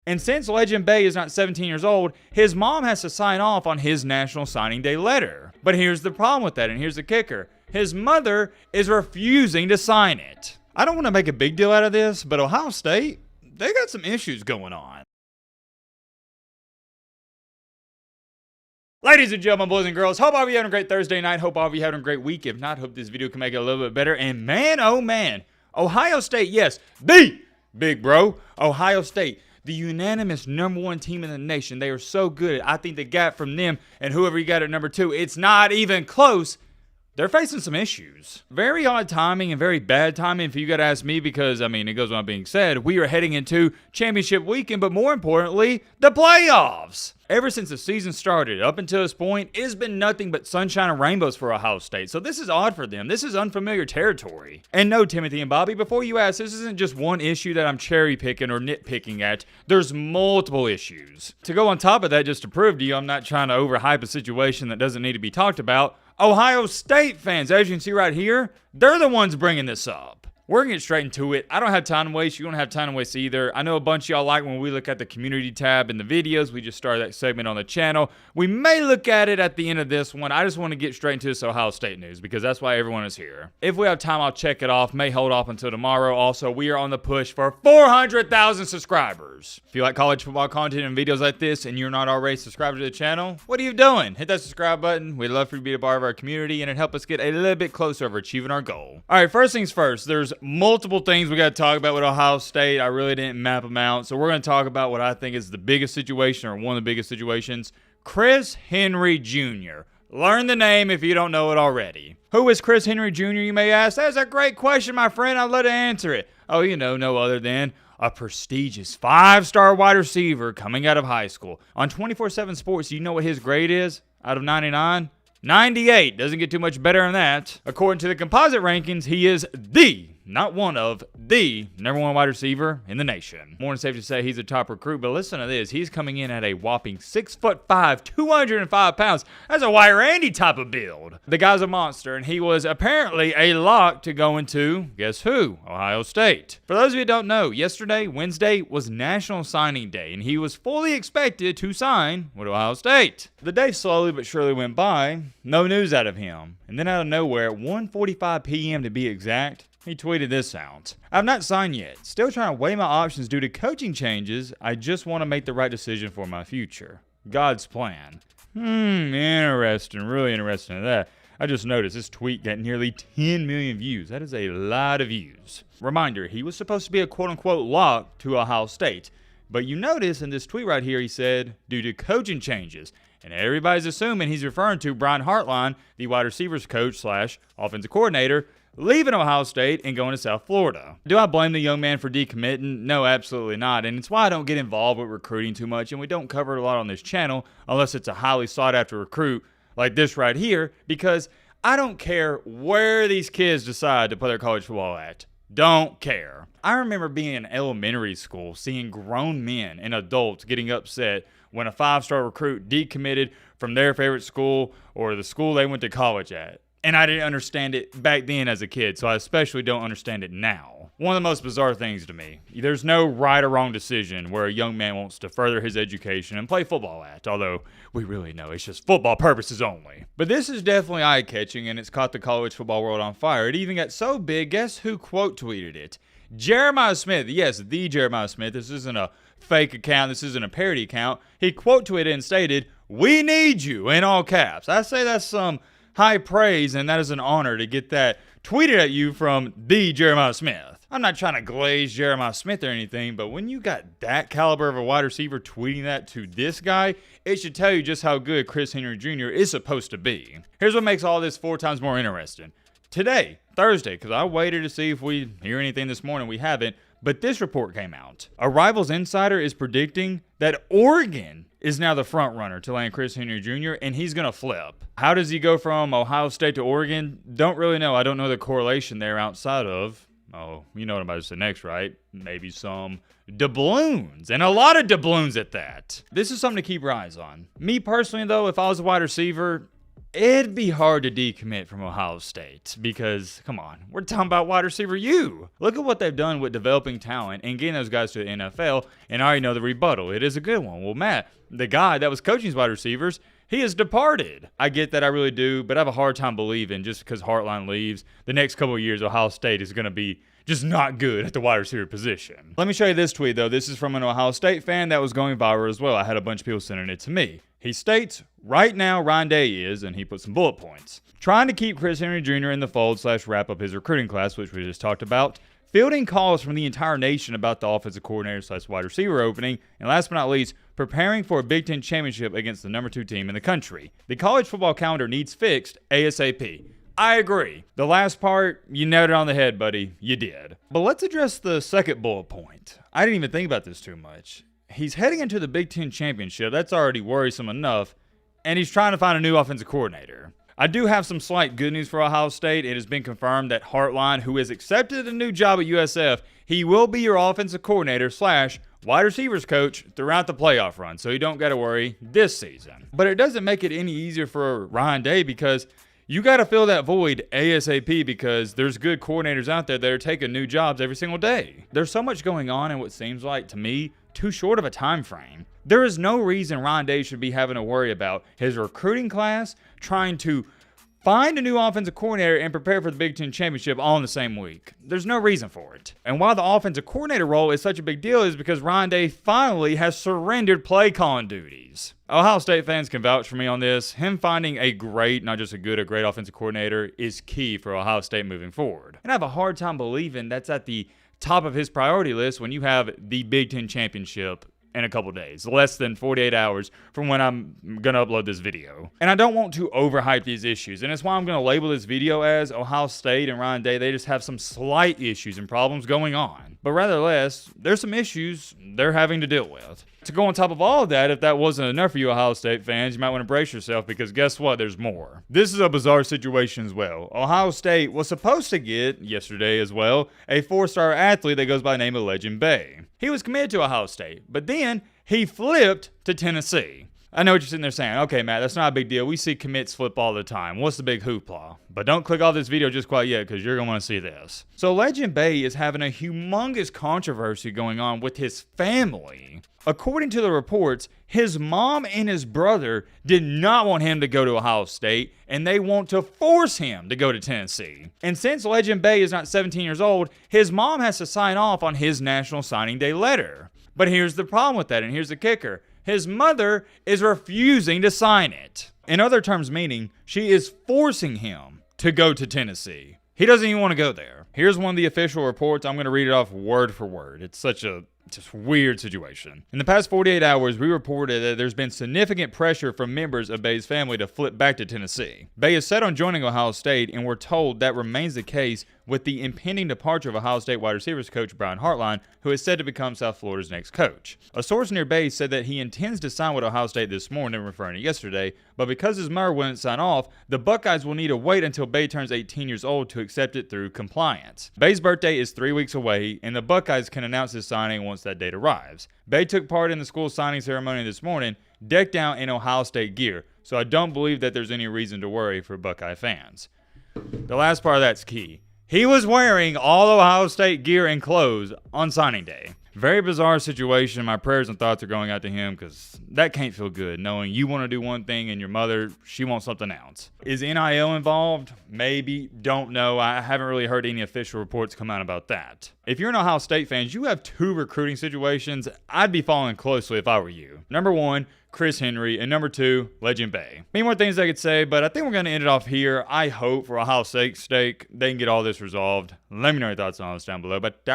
And since Legend Bay is not 17 years old, his mom has to sign off on his National Signing Day letter. But here's the problem with that, and here's the kicker. His mother is refusing to sign it. I don't want to make a big deal out of this, but Ohio State, they got some issues going on. Ladies and gentlemen, boys and girls, hope all of you having a great Thursday night. Hope all of you having a great week. If not, hope this video can make it a little bit better. And man, oh man, Ohio State, yes, the big bro, Ohio State, the unanimous #1 team in the nation. They are so good. I think the gap from them and whoever you got at number 2, it's not even close. They're facing some issues. Very odd timing and very bad timing if you got to ask me, because, I mean, it goes without being said, we are heading into championship weekend, but more importantly, the playoffs. Ever since the season started, up until this point, it has been nothing but sunshine and rainbows for Ohio State. So this is odd for them. This is unfamiliar territory. And no, Timothy and Bobby, before you ask, this isn't just one issue that I'm cherry picking or nitpicking at. There's multiple issues. To go on top of that, just to prove to you I'm not trying to overhype a situation that doesn't need to be talked about, Ohio State fans, as you can see right here, they're the ones bringing this up. We're going to get straight into it. I don't have time to waste. You don't have time to waste either. I know a bunch of y'all like when we look at the community tab in the videos. We just started that segment on the channel. We may look at it at the end of this one. I just want to get straight into this Ohio State news because that's why everyone is here. If we have time, I'll check it off. May hold off until tomorrow. Also, we are on the push for 400,000 subscribers. If you like college football content and videos like this and you're not already subscribed to the channel, what are you doing? Hit that subscribe button. We'd love for you to be a part of our community and it'd help us get a little bit closer to achieving our goal. All right, first things first. There's multiple things we got to talk about with Ohio State. I really didn't map them out. So we're going to talk about what I think is the biggest situation, or one of the biggest situations. Chris Henry Jr. Learn the name if you don't know it already. Who is Chris Henry Jr., you may ask? That's a great question, my friend. I'll let it answer it. Oh, you know, no other than a prestigious 5-star wide receiver coming out of high school. On 24/7 Sports, do you know what his grade is out of 99? 98. Doesn't get too much better than that. According to the composite rankings, he is not one of, the #1 wide receiver in the nation. More than safe to say he's a top recruit, but listen to this. He's coming in at a whopping 6'5", 205 pounds. That's a Wire Andy type of build. The guy's a monster, and he was apparently a lock to go into, guess who? Ohio State. For those of you who don't know, yesterday, Wednesday, was National Signing Day, and he was fully expected to sign with Ohio State. The day slowly but surely went by. No news out of him. And then out of nowhere, at 1:45 p.m. to be exact, he tweeted this out. I've not signed yet. Still trying to weigh my options due to coaching changes. I just want to make the right decision for my future. God's plan. Interesting. Really interesting in that. I just noticed this tweet got nearly 10 million views. That is a lot of views. Reminder, he was supposed to be a quote-unquote lock to Ohio State. But you notice in this tweet right here, he said, due to coaching changes. And everybody's assuming he's referring to Brian Hartline, the wide receivers coach / offensive coordinator, leaving Ohio State and going to South Florida. Do I blame the young man for decommitting? No, absolutely not. And it's why I don't get involved with recruiting too much, and we don't cover it a lot on this channel unless it's a highly sought after recruit like this right here, because I don't care where these kids decide to play their college football at. Don't care. I remember being in elementary school, seeing grown men and adults getting upset when a 5-star recruit decommitted from their favorite school or the school they went to college at. And I didn't understand it back then as a kid, so I especially don't understand it now. One of the most bizarre things to me. There's no right or wrong decision where a young man wants to further his education and play football at, although we really know it's just football purposes only. But this is definitely eye-catching, and it's caught the college football world on fire. It even got so big, guess who quote tweeted it? Jeremiah Smith. Yes, the Jeremiah Smith. This isn't a fake account. This isn't a parody account. He quote tweeted and stated, "We need you," in all caps. I say that's some high praise, and that is an honor to get that tweeted at you from the Jeremiah Smith. I'm not trying to glaze Jeremiah Smith or anything, but when you got that caliber of a wide receiver tweeting that to this guy, it should tell you just how good Chris Henry Jr. is supposed to be. Here's what makes all this 4 times more interesting. Today, Thursday, because I waited to see if we hear anything this morning. We haven't, but this report came out. A Rivals insider is predicting that Oregon is now the front runner to land Chris Henry Jr., and he's going to flip. How does he go from Ohio State to Oregon? Don't really know. I don't know the correlation there outside of, oh, you know what I'm about to say next, right? Maybe some doubloons, and a lot of doubloons at that. This is something to keep your eyes on. Me personally, though, if I was a wide receiver, it'd be hard to decommit from Ohio State because, come on, we're talking about wide receiver U. Look at what they've done with developing talent and getting those guys to the NFL, and I already know the rebuttal. It is a good one. Well, Matt, the guy that was coaching his wide receivers, he has departed. I get that, I really do, but I have a hard time believing just because Hartline leaves, the next couple of years Ohio State is going to be just not good at the wide receiver position. Let me show you this tweet, though. This is from an Ohio State fan that was going viral as well. I had a bunch of people sending it to me. He states, right now Ryan Day is, and he put some bullet points, trying to keep Chris Henry Jr. in the fold / wrap up his recruiting class, which we just talked about, fielding calls from the entire nation about the offensive coordinator / wide receiver opening, and last but not least, preparing for a Big Ten championship against the number 2 team in the country. The college football calendar needs fixed ASAP. I agree. The last part, you nailed it on the head, buddy. You did. But let's address the second bullet point. I didn't even think about this too much. He's heading into the Big Ten championship. That's already worrisome enough. And he's trying to find a new offensive coordinator. I do have some slight good news for Ohio State. It has been confirmed that Hartline, who has accepted a new job at USF, he will be your offensive coordinator / wide receivers coach throughout the playoff run. So you don't got to worry this season. But it doesn't make it any easier for Ryan Day because you got to fill that void ASAP because there's good coordinators out there that are taking new jobs every single day. There's so much going on in what seems like, to me, too short of a time frame. There is no reason Ryan Day should be having to worry about his recruiting class, trying to find a new offensive coordinator and prepare for the Big Ten championship all in the same week. There's no reason for it. And why the offensive coordinator role is such a big deal is because Ryan Day finally has surrendered play calling duties. Ohio State fans can vouch for me on this. Him finding a great, not just a great offensive coordinator is key for Ohio State moving forward. And I have a hard time believing that's at the top of his priority list when you have the Big Ten championship in a couple days, less than 48 hours from when I'm going to upload this video. And I don't want to overhype these issues, and that's why I'm going to label this video as Ohio State and Ryan Day, they just have some slight issues and problems going on. But rather less, there's some issues they're having to deal with. To go on top of all of that, if that wasn't enough for you Ohio State fans, you might want to brace yourself because guess what? There's more. This is a bizarre situation as well. Ohio State was supposed to get, yesterday as well, a 4-star athlete that goes by the name of Legend Bay. He was committed to Ohio State, but then he flipped to Tennessee. I know what you're sitting there saying. Okay, Matt, that's not a big deal. We see commits flip all the time. What's the big hoopla? But don't click off this video just quite yet because you're going to want to see this. So Legend Bay is having a humongous controversy going on with his family. According to the reports, his mom and his brother did not want him to go to Ohio State, and they want to force him to go to Tennessee. And since Legend Bay is not 17 years old, his mom has to sign off on his National Signing Day letter. But here's the problem with that, and here's the kicker. His mother is refusing to sign it. In other terms, meaning she is forcing him to go to Tennessee. He doesn't even want to go there. Here's one of the official reports. I'm going to read it off word for word. It's such a just weird situation. In the past 48 hours, we reported that there's been significant pressure from members of Bay's family to flip back to Tennessee. Bay is set on joining Ohio State, and we're told that remains the case with the impending departure of Ohio State wide receivers coach Brian Hartline, who is said to become South Florida's next coach. A source near Bay said that he intends to sign with Ohio State this morning, referring to yesterday, but because his mother wouldn't sign off, the Buckeyes will need to wait until Bay turns 18 years old to accept it through compliance. Bay's birthday is 3 weeks away, and the Buckeyes can announce his signing once that date arrives. Bay took part in the school signing ceremony this morning, decked out in Ohio State gear, so I don't believe that there's any reason to worry for Buckeye fans. The last part of that's key. He was wearing all Ohio State gear and clothes on signing day. Very bizarre situation. My prayers and thoughts are going out to him because that can't feel good, knowing you want to do one thing and your mother, she wants something else. Is NIL involved? Maybe. Don't know. I haven't really heard any official reports come out about that. If you're an Ohio State fan, you have 2 recruiting situations I'd be following closely if I were you. Number 1, Chris Henry, and number 2, Legend Bay. Many more things I could say, but I think we're going to end it off here. I hope for Ohio State's sake they can get all this resolved. Let me know your thoughts on all this down below. But